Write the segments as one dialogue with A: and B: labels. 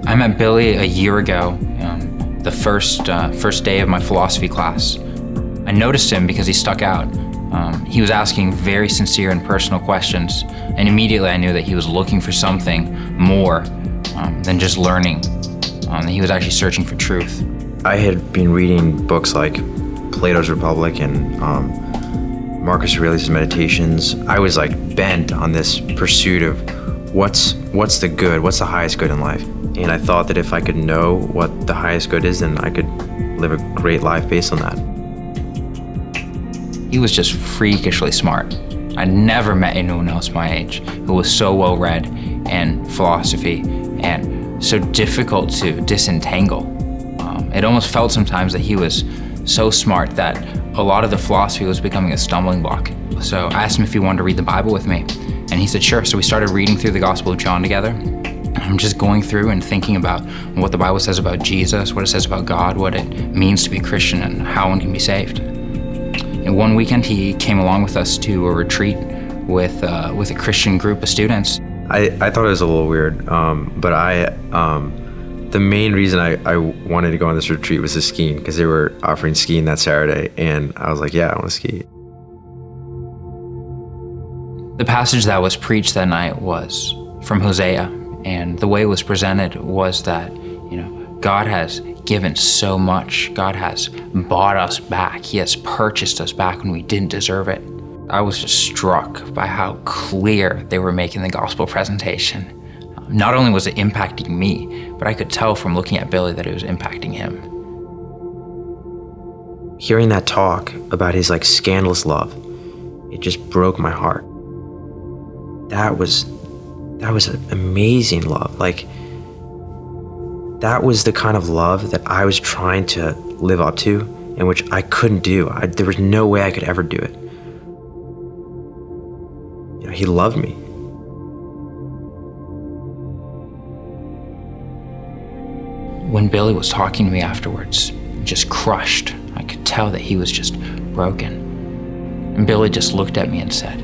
A: I met Billy a year ago, the first day of my philosophy class. I noticed him because he stuck out. He was asking very sincere and personal questions, and immediately I knew that he was looking for something more than just learning. He was actually searching for truth.
B: I had been reading books like Plato's Republic and Marcus Aurelius' Meditations. I was like bent on this pursuit of what's the good, what's the highest good in life. And I thought that if I could know what the highest good is, then I could live a great life based on that.
A: He was just freakishly smart. I'd never met anyone else my age who was so well-read in philosophy and so difficult to disentangle. It almost felt sometimes that he was so smart that a lot of the philosophy was becoming a stumbling block. So I asked him if he wanted to read the Bible with me, and he said sure. So we started reading through the Gospel of John together. I'm just going through and thinking about what the Bible says about Jesus, what it says about God, what it means to be a Christian, and how one can be saved. And one weekend he came along with us to a retreat with a Christian group of students.
B: I thought it was a little weird, but the main reason I wanted to go on this retreat was the skiing, because they were offering skiing that Saturday, and I was like, yeah, I want to ski.
A: The passage that was preached that night was from Hosea, and the way it was presented was that, God has given so much. God has bought us back. He has purchased us back when we didn't deserve it. I was just struck by how clear they were making the gospel presentation. Not only was it impacting me, but I could tell from looking at Billy that it was impacting him.
B: Hearing that talk about his scandalous love, it just broke my heart. That was an amazing love. That was the kind of love that I was trying to live up to, and which I couldn't do. There was no way I could ever do it. He loved me.
A: When Billy was talking to me afterwards, just crushed, I could tell that he was just broken. And Billy just looked at me and said,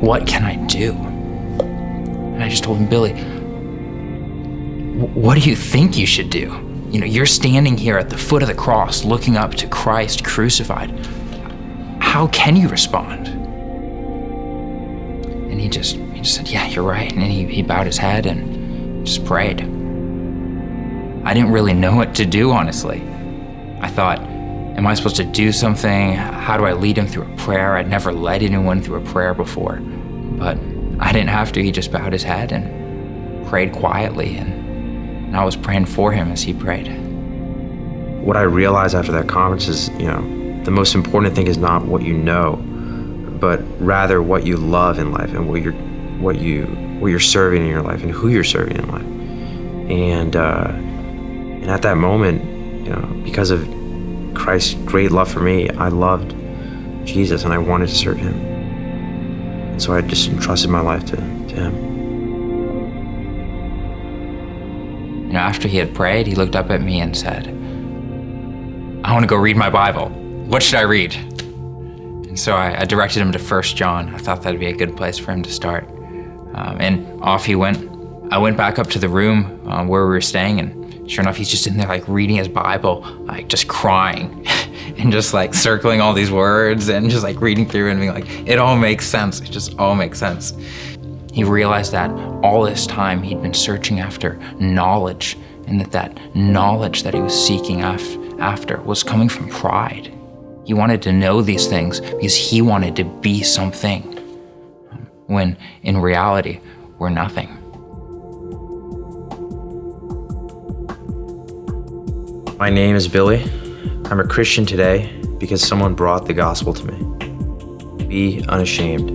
A: "What can I do?" And I just told him, "Billy, what do you think you should do? You're standing here at the foot of the cross, looking up to Christ crucified. How can you respond?" And he just said, "Yeah, you're right." And he bowed his head and just prayed. I didn't really know what to do, honestly. I thought, am I supposed to do something? How do I lead him through a prayer? I'd never led anyone through a prayer before, but I didn't have to. He just bowed his head and prayed quietly, and I was praying for him as he prayed.
B: What I realized after that conference is, the most important thing is not what you know, but rather what you love in life and what you're serving in your life and who you're serving in life. And at that moment, because of Christ's great love for me, I loved Jesus and I wanted to serve him. And so I just entrusted my life to him.
A: After he had prayed, he looked up at me and said, "I want to go read my Bible. What should I read?" And so I directed him to 1 John. I thought that'd be a good place for him to start. And off he went. I went back up to the room where we were staying, and sure enough, he's just in there reading his Bible, just crying and just circling all these words and just reading through and being it all makes sense. It just all makes sense. He realized that all this time he'd been searching after knowledge, and that knowledge that he was seeking after was coming from pride. He wanted to know these things because he wanted to be something, when in reality, we're nothing.
B: My name is Billy. I'm a Christian today because someone brought the gospel to me. Be unashamed.